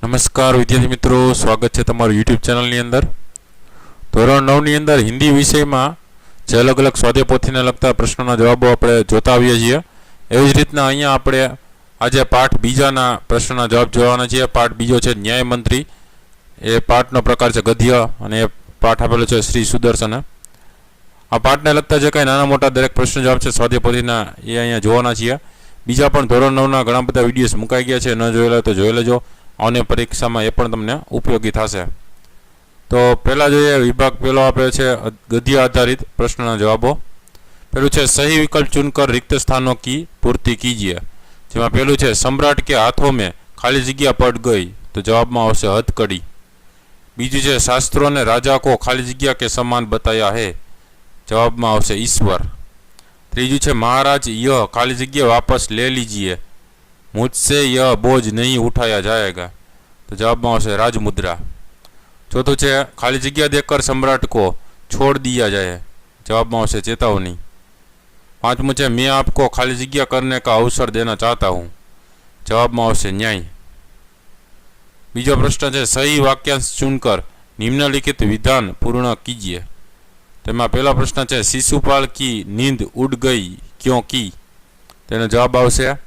નમસ્કાર વિદ્યાર્થી મિત્રો, સ્વાગત છે તમારું યુટ્યુબ ચેનલની અંદર। ધોરણ 9ની અંદર હિન્દી વિષયમાં જે અલગ અલગ સ્વાધ્યાય પોથીને લગતા પ્રશ્નોના જવાબો આપણે જોતા આવીએ છીએ। એવી જ રીતના અહીંયા આપણે આજે પાઠ બીજાના પ્રશ્નના જવાબ જોવાના છીએ। પાઠ બીજો છે ન્યાય મંત્રી। એ પાઠનો પ્રકાર છે ગદ્ય અને એ પાઠ આપેલો છે શ્રી સુદર્શને। આ પાઠને લગતા જે કાંઈ નાના મોટા દરેક પ્રશ્ન જવાબ છે સ્વાધ્યાય પોથીના એ અહીંયા જોવાના છીએ। બીજા પણ ધોરણ 9ના ઘણા બધા વિડીયોઝ મુકાઈ ગયા છે, ન જોયેલા તો જોઈ લેજો। આવનારી પરીક્ષામાં એ પણ તમને ઉપયોગી થશે। તો પહેલાં જોઈએ, વિભાગ પહેલો આપે છે ગદ્ય આધારિત પ્રશ્નના જવાબો। પહેલું છે સही विकल्प चुनकर रिक्त स्थानों की पूर्ति कीजिए। જેમાં પહેલું છે सम्राट के हाथों में खाली जगह पड़ गई, तो जवाबમાં આવશે हथकड़ी। બીજું છે शास्त्रों ने राजा को खाली जगह के समान बताया है, जवाबમાં આવશે ईश्वर। ત્રીજું છે महाराज यह खाली जगह वापस ले लीजिए, मुझसे यह बोझ नहीं उठाया जाएगा, तो जवाब में आवश्यक राजमुद्रा। चौथुं है खाली जगह देकर सम्राट को छोड़ दिया जाए, जवाब में आवश्यक चेतावनी। पांचमું है मैं आपको खाली जगह करने का अवसर देना चाहता हूँ, जवाब में आवश्यक न्याय। बीजो प्रश्न है सही वाक्यांश चुनकर निम्नलिखित विधान पूर्ण कीजिए। तेमा पहला प्रश्न है शिशुपाल की नींद उड़ गई क्योंकि, तेनो जवाब आवश्यक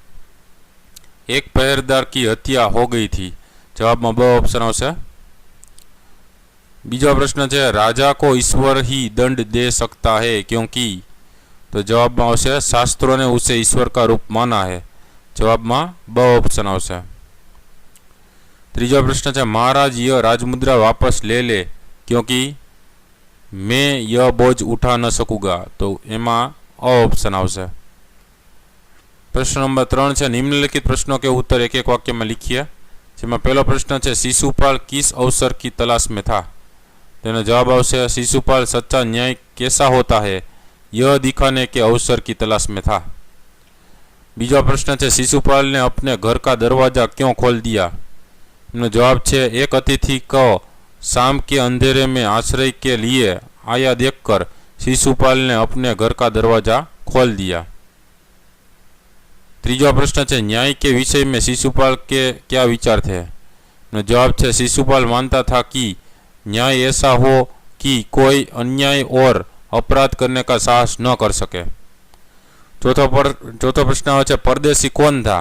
एक पहरेदार की हत्या हो गई थी, जवाब में ब ऑप्शन आवशे। बीजा प्रश्न है राजा को ईश्वर ही दंड दे सकता है क्योंकि, तो जवाब में आवशे शास्त्रों ने उसे ईश्वर का रूप माना है, जवाब में ब ऑप्शन आवशे। तीजा प्रश्न है महाराज यह राजमुद्रा वापस ले ले क्योंकि मैं यह बोझ उठा न सकूंगा, तो एमा अ ऑप्शन आवशे। प्रश्न नंबर 3 है निम्नलिखित प्रश्नों के उत्तर एक एक वाक्य में लिखिए। જેમાં પહેલો પ્રશ્ન છે शिशुपाल किस अवसर की तलाश में था, તેનો જવાબ આવશે शिशुपाल सच्चा न्याय कैसा होता है यह दिखाने के अवसर की तलाश में था। बीजा प्रश्न है शिशुपाल ने अपने घर का दरवाजा क्यों खोल दिया, એનો જવાબ છે एक अतिथि को शाम के अंधेरे में आश्रय के लिए आया देखकर शिशुपाल ने अपने घर का दरवाजा खोल दिया। तीजा प्रश्न है न्याय के विषय में शिशुपाल के क्या विचार थे, जवाब है शिशुपाल मानता था कि न्याय ऐसा हो कि कोई अन्याय और अपराध करने का साहस न कर सके। चौथा प्रश्न है परदेशी कौन था,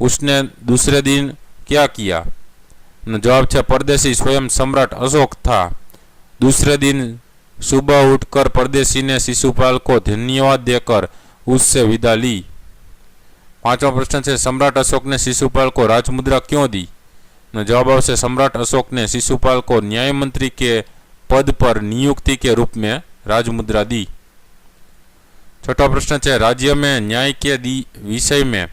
उसने दूसरे दिन क्या किया, जवाब है परदेशी स्वयं सम्राट अशोक था। दूसरे दिन सुबह उठकर परदेशी ने शिशुपाल को धन्यवाद देकर उससे विदा ली। पांचवा प्रश्न है सम्राट अशोक ने शिशुपाल को राजमुद्रा क्यों दी, जवाब आवश्यक सम्राट अशोक ने शिशुपाल को न्याय मंत्री के पद पर नियुक्ति के रूप में राजमुद्रा दी। छठा प्रश्न है राज्य में न्याय के विषय में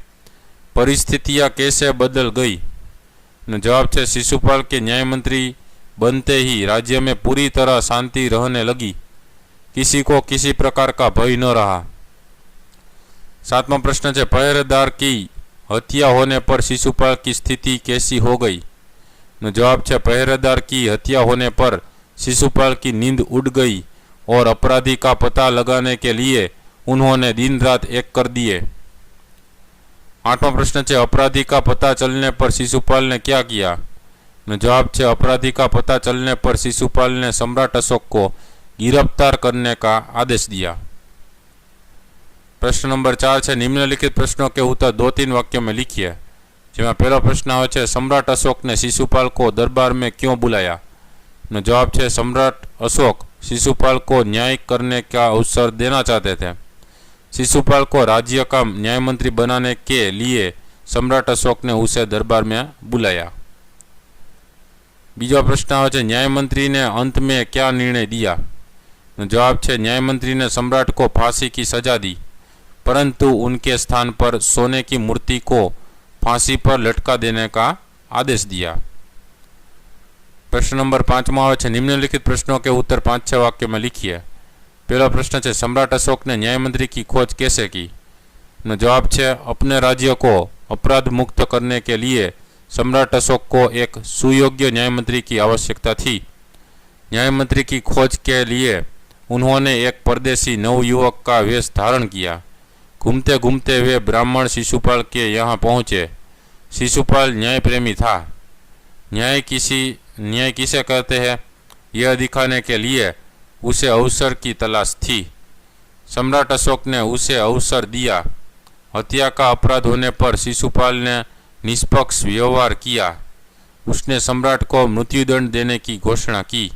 परिस्थितियां कैसे बदल गई, जवाब है शिशुपाल के न्याय मंत्री बनते ही राज्य में पूरी तरह शांति रहने लगी, किसी को किसी प्रकार का भय न रहा। सातवां प्रश्न है पहरेदार की हत्या होने पर शिशुपाल की स्थिति कैसी हो गई, जवाब है पहरेदार की हत्या होने पर शिशुपाल की नींद उड़ गई और अपराधी का पता लगाने के लिए उन्होंने दिन रात एक कर दिए। आठवां प्रश्न है अपराधी का पता चलने पर शिशुपाल ने क्या किया, जवाब है अपराधी का पता चलने पर शिशुपाल ने सम्राट अशोक को गिरफ्तार करने का आदेश दिया। प्रश्न नंबर 4 है निम्नलिखित प्रश्नों के उत्तर 2-3 वाक्यों में लिखिए। જેમાં પહેલો પ્રશ્ન આવે છે सम्राट अशोक ने शिशुपाल को दरबार में क्यों बुलाया, जवाब है सम्राट अशोक शिशुपाल को न्याय करने का अवसर देना चाहते थे। शिशुपाल को राज्य का न्याय मंत्री बनाने के लिए सम्राट अशोक ने उसे दरबार में बुलाया। बीजा प्रश्न આવે છે न्याय मंत्री ने अंत में क्या निर्णय दिया, जवाब है न्याय मंत्री ने सम्राट को फांसी की सजा दी परंतु उनके स्थान पर सोने की मूर्ति को फांसी पर लटका देने का आदेश दिया। प्रश्न नंबर 5 निम्नलिखित प्रश्नों के उत्तर 5-6 वाक्य में लिखिए। पहला प्रश्न है सम्राट अशोक ने न्याय मंत्री की खोज कैसे की, जवाब है अपने राज्य को अपराध मुक्त करने के लिए सम्राट अशोक को एक सुयोग्य न्याय मंत्री की आवश्यकता थी। न्याय मंत्री की खोज के लिए उन्होंने एक परदेशी नवयुवक का वेश धारण किया। घूमते घूमते वे ब्राह्मण शिशुपाल के यहाँ पहुँचे। शिशुपाल न्याय प्रेमी था। न्याय किसे कहते हैं, यह दिखाने के लिए उसे अवसर की तलाश थी। सम्राट अशोक ने उसे अवसर दिया। हत्या का अपराध होने पर शिशुपाल ने निष्पक्ष व्यवहार किया। उसने सम्राट को मृत्युदंड देने की घोषणा की।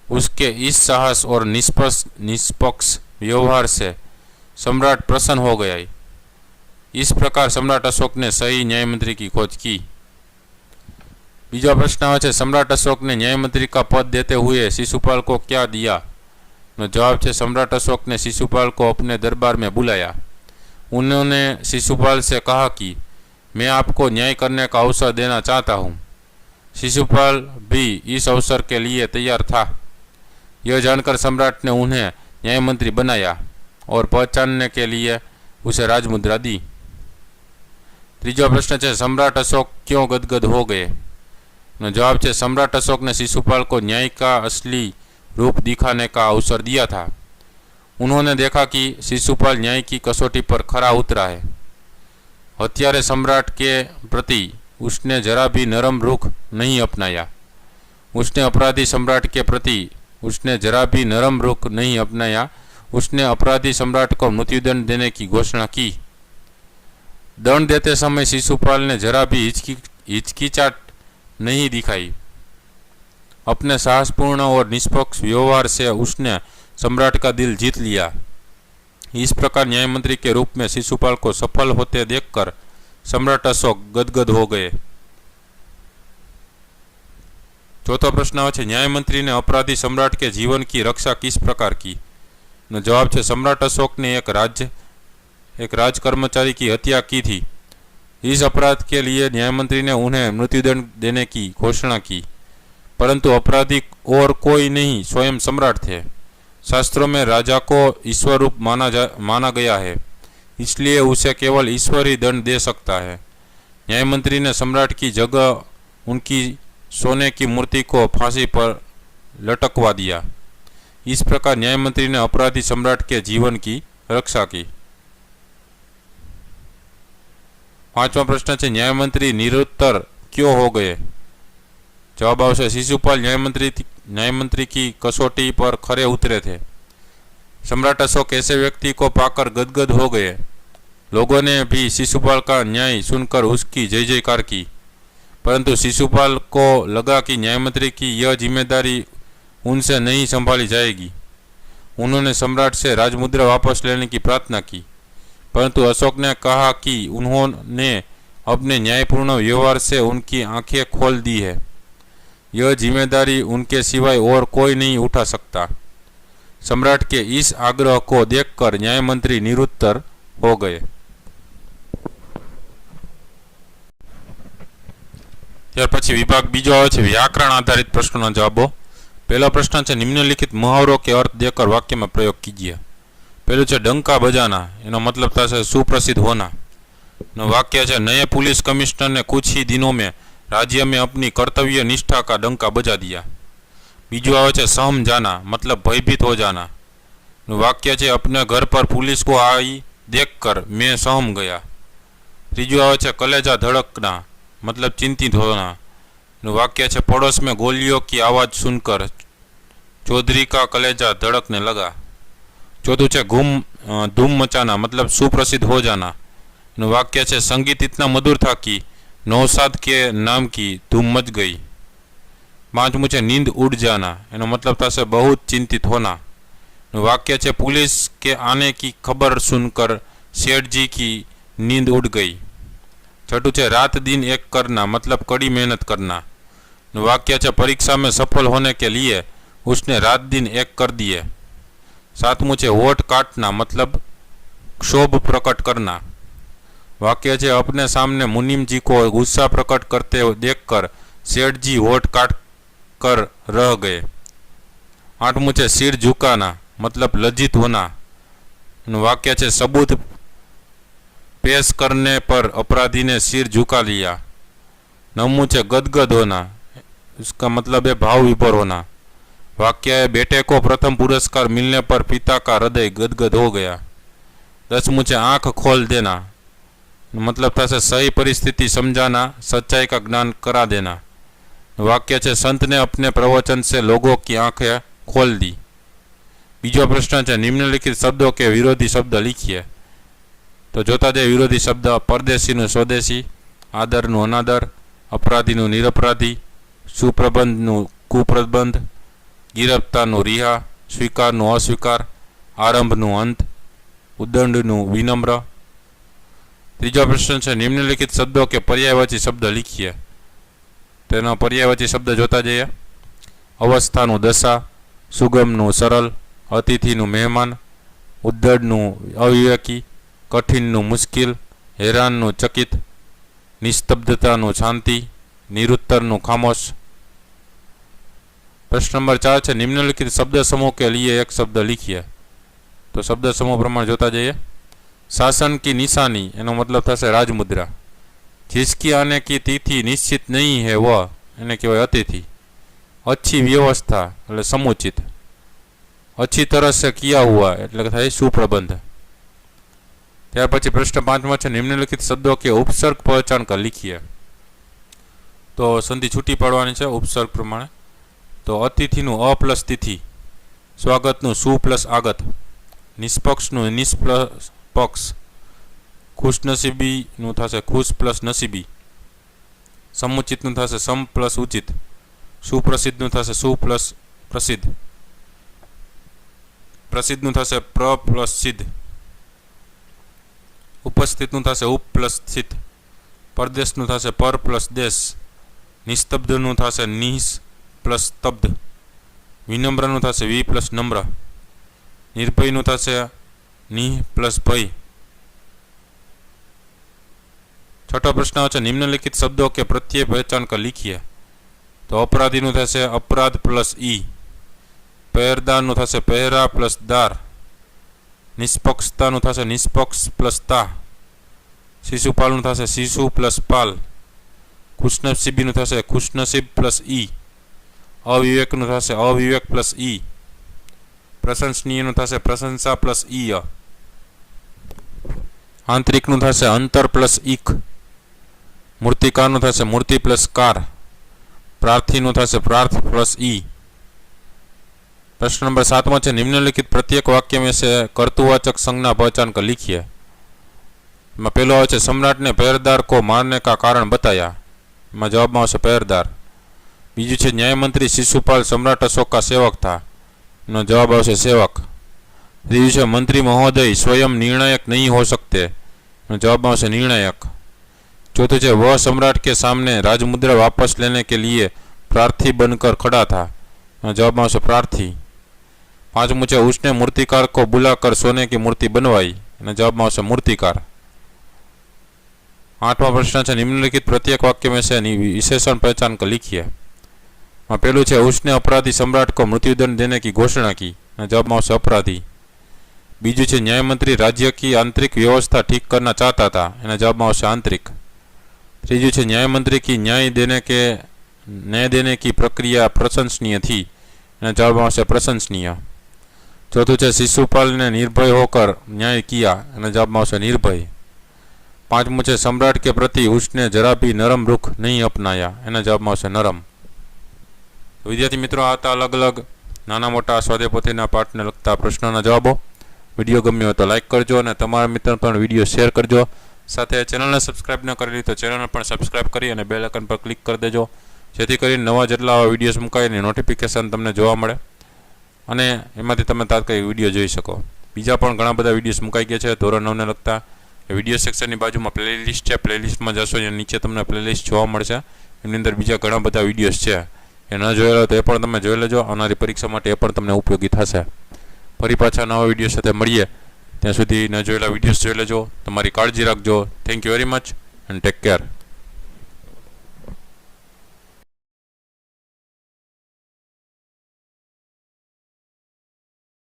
उसके इस साहस और निष्पक्ष व्यवहार से सम्राट प्रसन्न हो गया। इस प्रकार सम्राट अशोक ने सही न्याय मंत्री की खोज की। बीजा प्रश्न आवे छे, सम्राट अशोक ने न्याय मंत्री का पद देते हुए शिशुपाल को क्या दिया? जवाब है, सम्राट अशोक ने शिशुपाल को अपने दरबार में बुलाया। उन्होंने शिशुपाल से कहा कि मैं आपको न्याय करने का अवसर देना चाहता हूँ। शिशुपाल भी इस अवसर के लिए तैयार था। यह जानकर सम्राट ने उन्हें न्याय मंत्री बनाया और पहचानने के लिए उसे राजमुद्रा दी। तीजा प्रश्न है, सम्राट अशोक क्यों गदगद हो गए? जवाब है, सम्राट अशोक ने शिशुपाल को न्याय का असली रूप दिखाने का अवसर दिया था। उन्होंने देखा कि शिशुपाल न्याय की कसौटी पर खरा उतरा है। हत्यारे सम्राट के प्रति उसने जरा भी नरम रुख नहीं अपनाया। उसने अपराधी सम्राट के प्रति उसने जरा भी नरम रुख नहीं अपनाया। उसने अपराधी सम्राट को मृत्युदंड देने की घोषणा की। दंड देते समय शिशुपाल ने जरा भी हिचकिचाहट नहीं दिखाई। अपने साहसपूर्ण और निष्पक्ष व्यवहार से उसने सम्राट का दिल जीत लिया। इस प्रकार न्याय मंत्री के रूप में शिशुपाल को सफल होते देखकर सम्राट अशोक गदगद हो गए। चौथा प्रश्न है, न्याय मंत्री ने अपराधी सम्राट के जीवन की रक्षा किस प्रकार की? जवाब है, सम्राट अशोक ने एक राज कर्मचारी की हत्या की थी। इस अपराध के लिए न्याय मंत्री ने उन्हें मृत्युदंड देने की घोषणा की, परंतु अपराधी और कोई नहीं, स्वयं सम्राट थे। शास्त्रों में राजा को ईश्वर रूप माना गया है, इसलिए उसे केवल ईश्वर ही दंड दे सकता है। न्याय मंत्री ने सम्राट की जगह उनकी सोने की मूर्ति को फांसी पर लटकवा दिया। इस प्रकार न्याय मंत्री ने अपराधी सम्राट के जीवन की रक्षा की। पांचवा प्रश्न है, न्याय मंत्री निरुत्तर क्यों हो गए? जवाब आवश्य, शिशुपाल न्याय मंत्री की कसौटी पर खरे उतरे थे। सम्राट अशोक ऐसे व्यक्ति को पाकर गदगद हो गए। लोगों ने भी शिशुपाल का न्याय सुनकर उसकी जय जयकार की, परंतु शिशुपाल को लगा कि न्याय मंत्री की यह जिम्मेदारी उनसे नहीं संभाली जाएगी। उन्होंने सम्राट से राजमुद्रा वापस लेने की प्रार्थना की, परंतु अशोक ने कहा कि उन्होंने अपने न्यायपूर्ण व्यवहार से उनकी आंखें खोल दी है। यह जिम्मेदारी उनके सिवाय और कोई नहीं उठा सकता। सम्राट के इस आग्रह को देखकर न्याय मंत्री निरुत्तर हो गए। ત્યાર પછી વિભાગ બીજો આવે છે વ્યાકરણ આધારિત પ્રશ્નોના જવાબો। પહેલો પ્રશ્ન છે, નિમ્નલિખિત મુહાવરો કે અર્થ દેकर वाक्य में प्रयोग कीजिए। पहलू है डंका बजाना, एनो मतलब था सुप्रसिद्ध होना। वाक्य है, नए पुलिस कमिश्नर ने कुछ ही दिनों में राज्य में अपनी कर्तव्य निष्ठा का डंका बजा दिया। बीजू आवे छे सहम जाना, मतलब भयभीत हो जाना। वाक्य है, अपने घर पर पुलिस को आई देखकर मैं सहम गया। तीजू आवे छे कलेजा धड़कना, मतलब चिंतित होना। वाक्य है, पड़ोस में गोलियों की आवाज सुनकर चौधरी का कलेजा धड़कने लगा। चौथू है धूम मचाना, मतलब सुप्रसिद्ध हो जाना। वाक्य है, संगीत इतना मधुर था कि नौशाद के नाम की धूम मच गई। पांचमू है नींद उड़ जाना, एनो मतलब था से बहुत चिंतित होना। वाक्य है, पुलिस के आने की खबर सुनकर सेठ जी की नींद उड़ गई। छठू है रात दिन एक करना, मतलब कड़ी मेहनत करना। वाक्य है, परीक्षा में सफल होने के लिए उसने रात दिन एक कर दिए। सातमू है होठ काटना, मतलब क्षोभ प्रकट करना। वाक्य है, अपने सामने मुनीम जी को गुस्सा प्रकट करते देखकर सेठ जी होठ काट कर रह गए। आठमू है सिर झुकाना, मतलब लज्जित होना। वाक्य है, सबूत पेश करने पर अपराधी ने सिर झुका लिया। नवमू है गदगद होना, इसका मतलब है भाव विभोर होना। वाक्य है, बेटे को प्रथम पुरस्कार मिलने पर पिता का हृदय गदगद हो गया। दसमू है आंख खोल देना, मतलब था सही परिस्थिति समझाना, सच्चाई का ज्ञान करा देना। वाक्य है संत ने अपने प्रवचन से लोगों की आंखें खोल दी। बीजो प्रश्न है निम्नलिखित शब्दों के विरोधी शब्द लिखिए। तो जोता जाए विरोधी शब्द परदेशी नु स्वदेशी, आदर नु अनादर, अपराधी नु निरपराधी, सुप्रबंध नु कुप्रबंध, गिरफ्तार नु रिहा, स्वीकार नु अस्वीकार, आरंभ नु अंत, उदंड नु विनम्र। तीजो प्रश्न है निम्नलिखित शब्दों के पर्यायवाची शब्द लिखिए। तेना पर्यायवाची शब्द जोता जाइए। अवस्था नु दशा, सुगम नु सरल, अतिथि नु मेहमान, उद्दंड नु अविवेकी, कठिन नु मुश्किल, हैरान नु चकित, निस्तब्धता नु शांति, निरुत्तर नु खामोश। प्रश्न नंबर 4 है निम्नलिखित शब्द समूह के लिए एक शब्द लिखिए। तो शब्द समूह प्रमाण जोता जाइए। शासन की निशानी एनो मतलब थशे राजमुद्रा। जिसकी आने की तिथि निश्चित नहीं है वह एने कहेवाय अतिथि। अच्छी व्यवस्था एटले समुचित, अच्छी तरह से किया हुआ एटले थाय सुप्रबंध। त्यार पछी प्रश्न 5 है निम्नलिखित शब्दों के उपसर्ग पहचान कर लिखिए। तो संधि छूटी पाड़वानी है उपसर्ग प्रमाणे। तो अतिथि नु अ प्लस तिथि, स्वागत नु सु प्लस आगत, निष्पक्ष नु निष्पक्ष, खुशनसीबी नु थशे खुश प्लस नसीबी, समुचित नु थशे सम प्लस उचित, सुप्रसिद्ध नु थशे सु प्लस प्रसिद्ध, प्रसिद्ध नु थशे प्र प्लस सिद्ध, उपस्थित नु थशे उप प्लस स्थित, परदेश नु थशे पर प्लस देश, निस्तब्ध नु थशे निस प्लस स्तब्ध, विनम्र नु थशे वी प्लस नम्र, निर्भय नु थशे निह प्लस भय। छठो प्रश्न है निम्नलिखित शब्दों के प्रत्यय पहचान कर लिखिए। तो अपराधी नु थशे अपराध प्लस ई, पहरदार नु थशे पहरा प्लस दार, निष्पक्षता नु थशे निष्पक्ष प्लस ता, शिशुपाल नु थशे शिशु प्लस पाल, खुशनसीबी नु थशे खुशनसीब प्लस ई, अविवेक नु थशे अविवेक प्लस ई, प्रशंसनीय नु थशे प्रशंसा प्लस ई, आंतरिक नु थशे अंतर प्लस ईक, मूर्तिकार नु थशे मूर्ति प्लस कार, प्रार्थी नु थशे प्रार्थ प्लस ई। प्रश्न नंबर 7 है निम्नलिखित प्रत्येक वाक्य में से कर्तुवाचक संज्ञा पहचान कर लिखिए। में पहलो है सम्राट ने पहरेदार को मारने का कारण बताया। में जवाब में पहरेदार। बीजू है न्याय मंत्री शिशुपाल सम्राट अशोक का सेवक था। नो जवाब आवशे सेवक। त्रीजू है मंत्री महोदय स्वयं निर्णायक नहीं हो सकते। नो जवाब आवशे निर्णायक। चौथुं है वह सम्राट के सामने राजमुद्रा वापस लेने के लिए प्रार्थी बनकर खड़ा था। नो जवाब आवशे प्रार्थी। पांचमू है उसने मूर्तिकार को बुलाकर सोने की मूर्ति बनवाई। जवाब में आवशे मूर्तिकार। आठवां प्रश्न है निम्नलिखित प्रत्येक वाक्य में से विशेषण पहचान कर लिखिए। पहलू है उसने अपराधी सम्राट को मृत्युदंड देने की घोषणा की। जवाब में आवशे अपराधी। बीजू है न्याय मंत्री राज्य की आंतरिक व्यवस्था ठीक करना चाहता था। जवाब में आवशे आंतरिक। तीजू है न्याय मंत्री की न्याय देने की प्रक्रिया प्रशंसनीय थी। जवाब में आवशे प्रशंसनीय। चौथुं है शिशुपाल ने निर्भय होकर न्याय किया। जवाब में आवशे निर्भय। पांचमू है सम्राट के प्रति उसने जरा भी नरम रुख नहीं अपनाया। जवाब में आवशे नरम। विद्यार्थी मित्रों आ था अलग अलग नाना मोटा स्वाध्याय पोथीना पाठने लगता प्रश्नों जवाबों। विडियो गम्यो हो तो लाइक करजो और तमारा मित्रों पण विडियो शेर करजो। साथे चेनल ने सब्सक्राइब न करेली तो चेनल पण सब्सक्राइब करी अने बेल आइकन पर क्लिक कर देजो, जेथी करीने नवा जेटला आवा विडियोज मुकाय एनी नोटिफिकेशन तमने जोवा मळे अने एमांथी तमे तात्कालिक विडियो जोई शको। बीजा पण घणा बधा विडियोज मुकाई गया छे धोरण 9 ने लगता। विडियो सेक्शननी बाजुमां प्लेलिस्ट छे, प्लेलिस्टमां जशो एनी नीचे तमने प्लेलिस्ट जोवा मळशे। एनी अंदर बीजा घणा बधा विडियोज छे, ए न जोयेला तो ए पण तमे जोई लेजो। आवनारी परीक्षा माटे ए पण तमने उपयोगी थशे। फरी पाछा नवा विडियो साथे मळीए, ત્યાં સુધી ન જોયેલા વિડીયોઝ જોઈ લેજો। તમારી કાળજી રાખજો। Thank you very much and take care.